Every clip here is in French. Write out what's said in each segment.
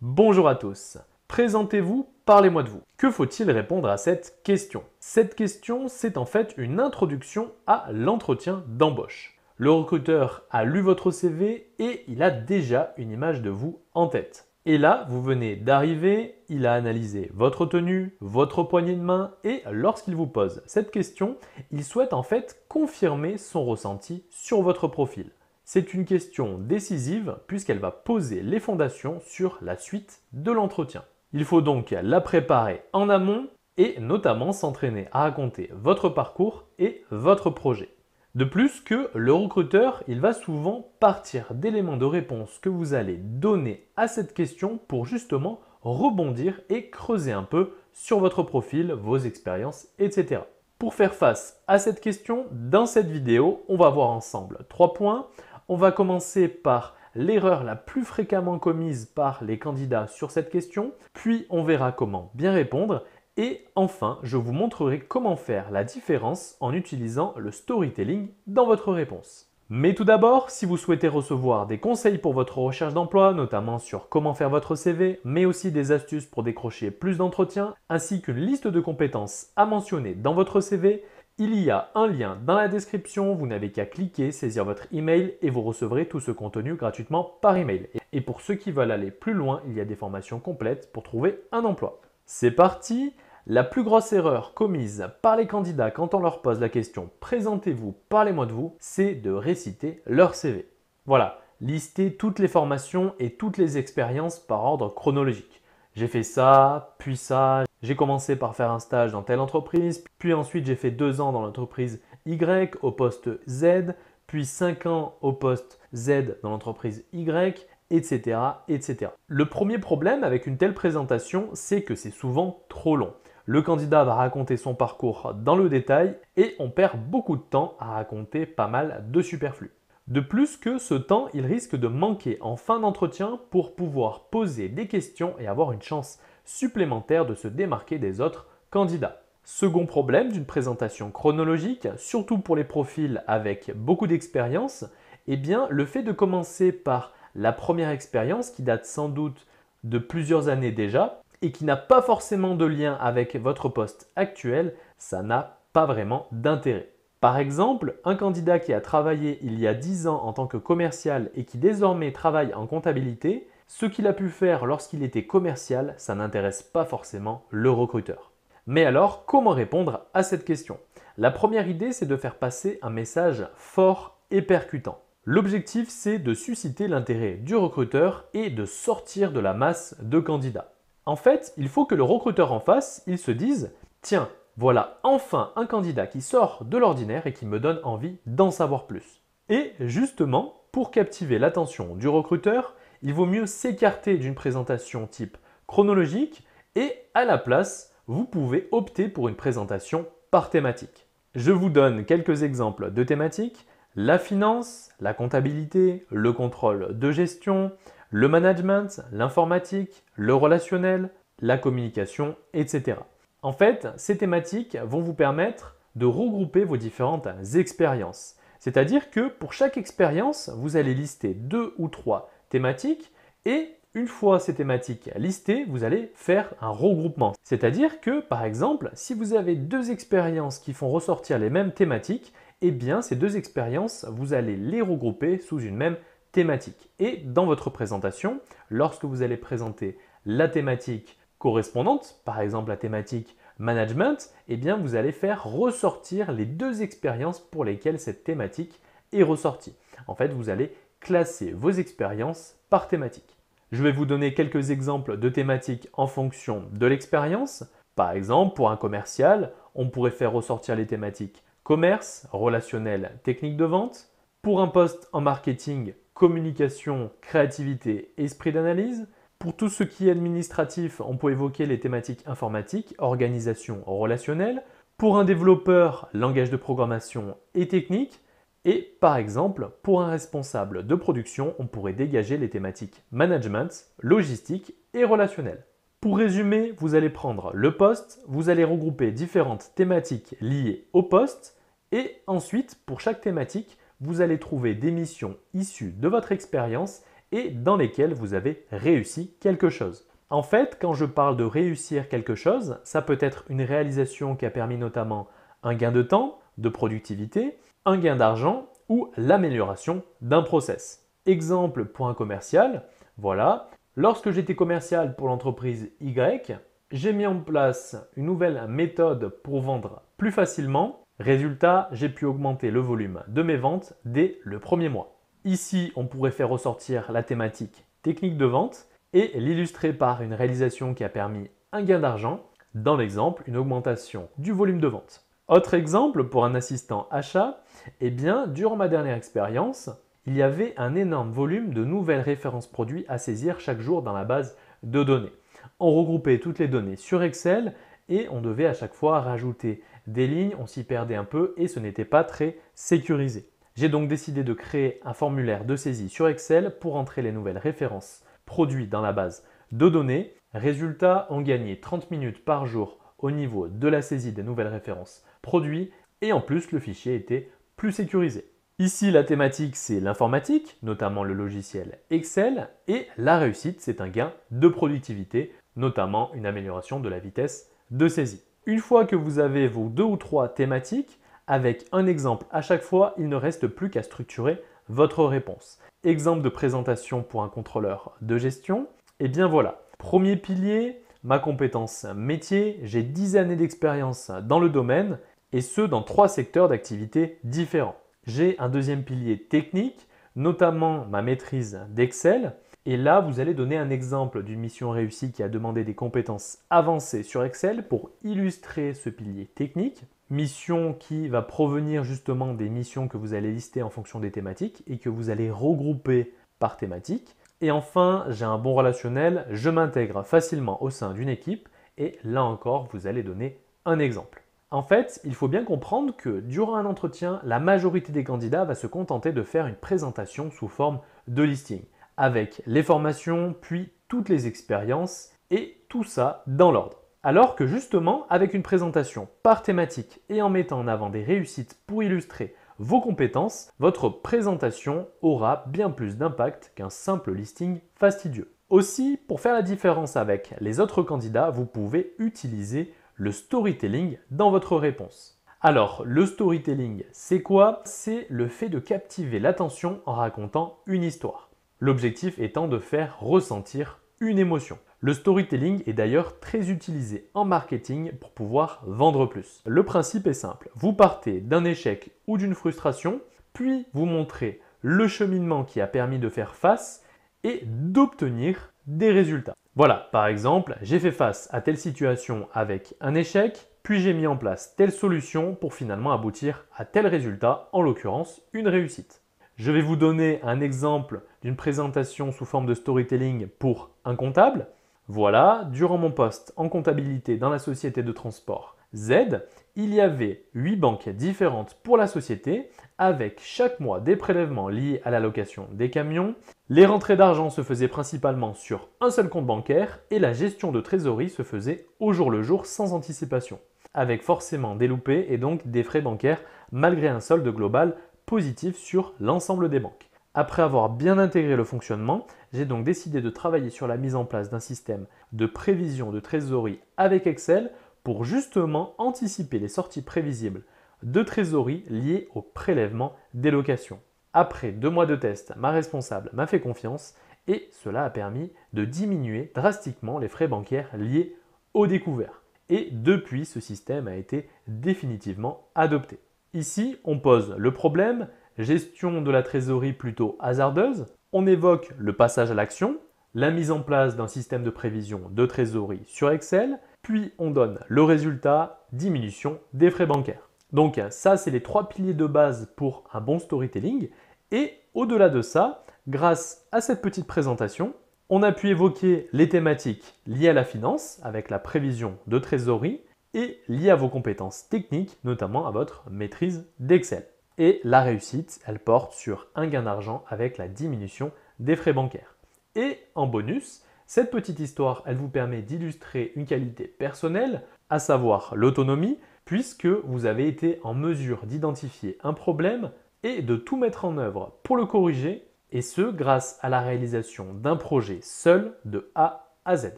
Bonjour à tous. Présentez-vous, parlez-moi de vous. Que faut-il répondre à cette question? Cette question, c'est en fait une introduction à l'entretien d'embauche. Le recruteur a lu votre CV et il a déjà une image de vous en tête. Et là, vous venez d'arriver, il a analysé votre tenue, votre poignée de main et lorsqu'il vous pose cette question, il souhaite en fait confirmer son ressenti sur votre profil. C'est une question décisive puisqu'elle va poser les fondations sur la suite de l'entretien. Il faut donc la préparer en amont et notamment s'entraîner à raconter votre parcours et votre projet. De plus que le recruteur, il va souvent partir d'éléments de réponse que vous allez donner à cette question pour justement rebondir et creuser un peu sur votre profil, vos expériences, etc. Pour faire face à cette question, dans cette vidéo, on va voir ensemble 3 points. On va commencer par l'erreur la plus fréquemment commise par les candidats sur cette question, puis on verra comment bien répondre et enfin, je vous montrerai comment faire la différence en utilisant le storytelling dans votre réponse. Mais tout d'abord, si vous souhaitez recevoir des conseils pour votre recherche d'emploi, notamment sur comment faire votre CV, mais aussi des astuces pour décrocher plus d'entretiens, ainsi qu'une liste de compétences à mentionner dans votre CV, il y a un lien dans la description, vous n'avez qu'à cliquer, saisir votre email et vous recevrez tout ce contenu gratuitement par email. Et pour ceux qui veulent aller plus loin, il y a des formations complètes pour trouver un emploi. C'est parti! La plus grosse erreur commise par les candidats quand on leur pose la question « Présentez-vous, parlez-moi de vous », c'est de réciter leur CV. Voilà, listez toutes les formations et toutes les expériences par ordre chronologique. J'ai fait ça, puis ça, j'ai commencé par faire un stage dans telle entreprise, puis ensuite j'ai fait 2 ans dans l'entreprise Y au poste Z, puis 5 ans au poste Z dans l'entreprise Y, etc., etc. Le premier problème avec une telle présentation, c'est que c'est souvent trop long. Le candidat va raconter son parcours dans le détail et on perd beaucoup de temps à raconter pas mal de superflu. De plus que ce temps, il risque de manquer en fin d'entretien pour pouvoir poser des questions et avoir une chance supplémentaire de se démarquer des autres candidats. Second problème d'une présentation chronologique, surtout pour les profils avec beaucoup d'expérience, eh bien le fait de commencer par la première expérience qui date sans doute de plusieurs années déjà et qui n'a pas forcément de lien avec votre poste actuel, ça n'a pas vraiment d'intérêt. Par exemple, un candidat qui a travaillé il y a 10 ans en tant que commercial et qui désormais travaille en comptabilité, ce qu'il a pu faire lorsqu'il était commercial, ça n'intéresse pas forcément le recruteur. Mais alors, comment répondre à cette question? La première idée, c'est de faire passer un message fort et percutant. L'objectif, c'est de susciter l'intérêt du recruteur et de sortir de la masse de candidats. En fait, il faut que le recruteur en face, il se dise « Tiens, voilà enfin un candidat qui sort de l'ordinaire et qui me donne envie d'en savoir plus. » Et justement, pour captiver l'attention du recruteur, il vaut mieux s'écarter d'une présentation type chronologique et à la place, vous pouvez opter pour une présentation par thématique. Je vous donne quelques exemples de thématiques. La finance, la comptabilité, le contrôle de gestion, le management, l'informatique, le relationnel, la communication, etc. En fait, ces thématiques vont vous permettre de regrouper vos différentes expériences. C'est-à-dire que pour chaque expérience, vous allez lister 2 ou 3 thématiques et une fois ces thématiques listées, vous allez faire un regroupement. C'est-à-dire que, par exemple, si vous avez 2 expériences qui font ressortir les mêmes thématiques, eh bien ces 2 expériences, vous allez les regrouper sous une même thématique. Et dans votre présentation, lorsque vous allez présenter la thématique correspondante, par exemple la thématique management, eh bien vous allez faire ressortir les 2 expériences pour lesquelles cette thématique est ressortie. En fait, vous allez classer vos expériences par thématique. Je vais vous donner quelques exemples de thématiques en fonction de l'expérience. Par exemple, pour un commercial, on pourrait faire ressortir les thématiques commerce, relationnel, technique de vente. Pour un poste en marketing, communication, créativité, esprit d'analyse. Pour tout ce qui est administratif, on peut évoquer les thématiques informatiques, organisation relationnelle. Pour un développeur, langage de programmation et technique. Et par exemple, pour un responsable de production, on pourrait dégager les thématiques management, logistique et relationnel. Pour résumer, vous allez prendre le poste, vous allez regrouper différentes thématiques liées au poste et ensuite, pour chaque thématique, vous allez trouver des missions issues de votre expérience et dans lesquels vous avez réussi quelque chose. En fait, quand je parle de réussir quelque chose, ça peut être une réalisation qui a permis notamment un gain de temps, de productivité, un gain d'argent ou l'amélioration d'un process. Exemple pour un commercial, voilà, lorsque j'étais commercial pour l'entreprise Y, j'ai mis en place une nouvelle méthode pour vendre plus facilement. Résultat, j'ai pu augmenter le volume de mes ventes dès le premier mois. Ici, on pourrait faire ressortir la thématique technique de vente et l'illustrer par une réalisation qui a permis un gain d'argent, dans l'exemple, une augmentation du volume de vente. Autre exemple pour un assistant achat, eh bien, durant ma dernière expérience, il y avait un énorme volume de nouvelles références produits à saisir chaque jour dans la base de données. On regroupait toutes les données sur Excel et on devait à chaque fois rajouter des lignes, on s'y perdait un peu et ce n'était pas très sécurisé. J'ai donc décidé de créer un formulaire de saisie sur Excel pour entrer les nouvelles références produits dans la base de données. Résultat, on gagnait 30 minutes par jour au niveau de la saisie des nouvelles références produits et en plus le fichier était plus sécurisé. Ici, la thématique, c'est l'informatique, notamment le logiciel Excel, et la réussite, c'est un gain de productivité, notamment une amélioration de la vitesse de saisie. Une fois que vous avez vos 2 ou 3 thématiques, avec un exemple à chaque fois, il ne reste plus qu'à structurer votre réponse. Exemple de présentation pour un contrôleur de gestion, et bien voilà. Premier pilier, ma compétence métier, j'ai 10 années d'expérience dans le domaine, et ce dans 3 secteurs d'activité différents. J'ai un deuxième pilier technique, notamment ma maîtrise d'Excel. Et là, vous allez donner un exemple d'une mission réussie qui a demandé des compétences avancées sur Excel pour illustrer ce pilier technique. Mission qui va provenir justement des missions que vous allez lister en fonction des thématiques et que vous allez regrouper par thématique. Et enfin, j'ai un bon relationnel, je m'intègre facilement au sein d'une équipe et là encore, vous allez donner un exemple. En fait, il faut bien comprendre que durant un entretien, la majorité des candidats va se contenter de faire une présentation sous forme de listing, avec les formations, puis toutes les expériences, et tout ça dans l'ordre. Alors que justement, avec une présentation par thématique et en mettant en avant des réussites pour illustrer vos compétences, votre présentation aura bien plus d'impact qu'un simple listing fastidieux. Aussi, pour faire la différence avec les autres candidats, vous pouvez utiliser le storytelling dans votre réponse. Alors, le storytelling, c'est quoi? C'est le fait de captiver l'attention en racontant une histoire. L'objectif étant de faire ressentir une émotion. Le storytelling est d'ailleurs très utilisé en marketing pour pouvoir vendre plus. Le principe est simple. Vous partez d'un échec ou d'une frustration, puis vous montrez le cheminement qui a permis de faire face et d'obtenir des résultats. Voilà, par exemple, j'ai fait face à telle situation avec un échec, puis j'ai mis en place telle solution pour finalement aboutir à tel résultat, en l'occurrence une réussite. Je vais vous donner un exemple d'une présentation sous forme de storytelling pour un comptable. Voilà, durant mon poste en comptabilité dans la société de transport Z, il y avait 8 banques différentes pour la société, avec chaque mois des prélèvements liés à la location des camions. Les rentrées d'argent se faisaient principalement sur un seul compte bancaire et la gestion de trésorerie se faisait au jour le jour sans anticipation, avec forcément des loupés et donc des frais bancaires malgré un solde global positif sur l'ensemble des banques. Après avoir bien intégré le fonctionnement, j'ai donc décidé de travailler sur la mise en place d'un système de prévision de trésorerie avec Excel pour justement anticiper les sorties prévisibles de trésorerie liées au prélèvement des locations. Après 2 mois de test, ma responsable m'a fait confiance et cela a permis de diminuer drastiquement les frais bancaires liés au découvert. Et depuis, ce système a été définitivement adopté. Ici, on pose le problème, gestion de la trésorerie plutôt hasardeuse, on évoque le passage à l'action, la mise en place d'un système de prévision de trésorerie sur Excel, puis on donne le résultat, diminution des frais bancaires. Donc ça, c'est les 3 piliers de base pour un bon storytelling. Et au-delà de ça, grâce à cette petite présentation, on a pu évoquer les thématiques liées à la finance avec la prévision de trésorerie et liées à vos compétences techniques, notamment à votre maîtrise d'Excel. Et la réussite, elle porte sur un gain d'argent avec la diminution des frais bancaires. Et en bonus, cette petite histoire, elle vous permet d'illustrer une qualité personnelle, à savoir l'autonomie, puisque vous avez été en mesure d'identifier un problème et de tout mettre en œuvre pour le corriger Et ce, grâce à la réalisation d'un projet seul de A à Z.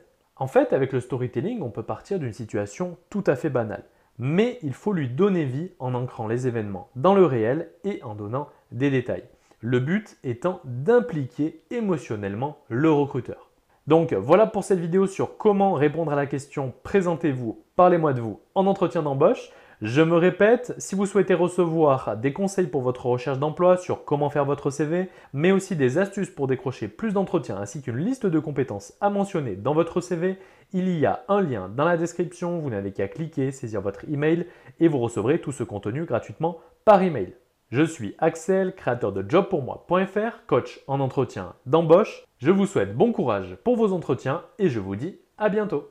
En fait, avec le storytelling, on peut partir d'une situation tout à fait banale. Mais il faut lui donner vie en ancrant les événements dans le réel et en donnant des détails. Le but étant d'impliquer émotionnellement le recruteur. Donc voilà pour cette vidéo sur comment répondre à la question « Présentez-vous, parlez-moi de vous » en entretien d'embauche. Je me répète, si vous souhaitez recevoir des conseils pour votre recherche d'emploi sur comment faire votre CV, mais aussi des astuces pour décrocher plus d'entretiens ainsi qu'une liste de compétences à mentionner dans votre CV, il y a un lien dans la description, vous n'avez qu'à cliquer, saisir votre email et vous recevrez tout ce contenu gratuitement par email. Je suis Axel, créateur de jobpourmoi.fr, coach en entretien d'embauche. Je vous souhaite bon courage pour vos entretiens et je vous dis à bientôt.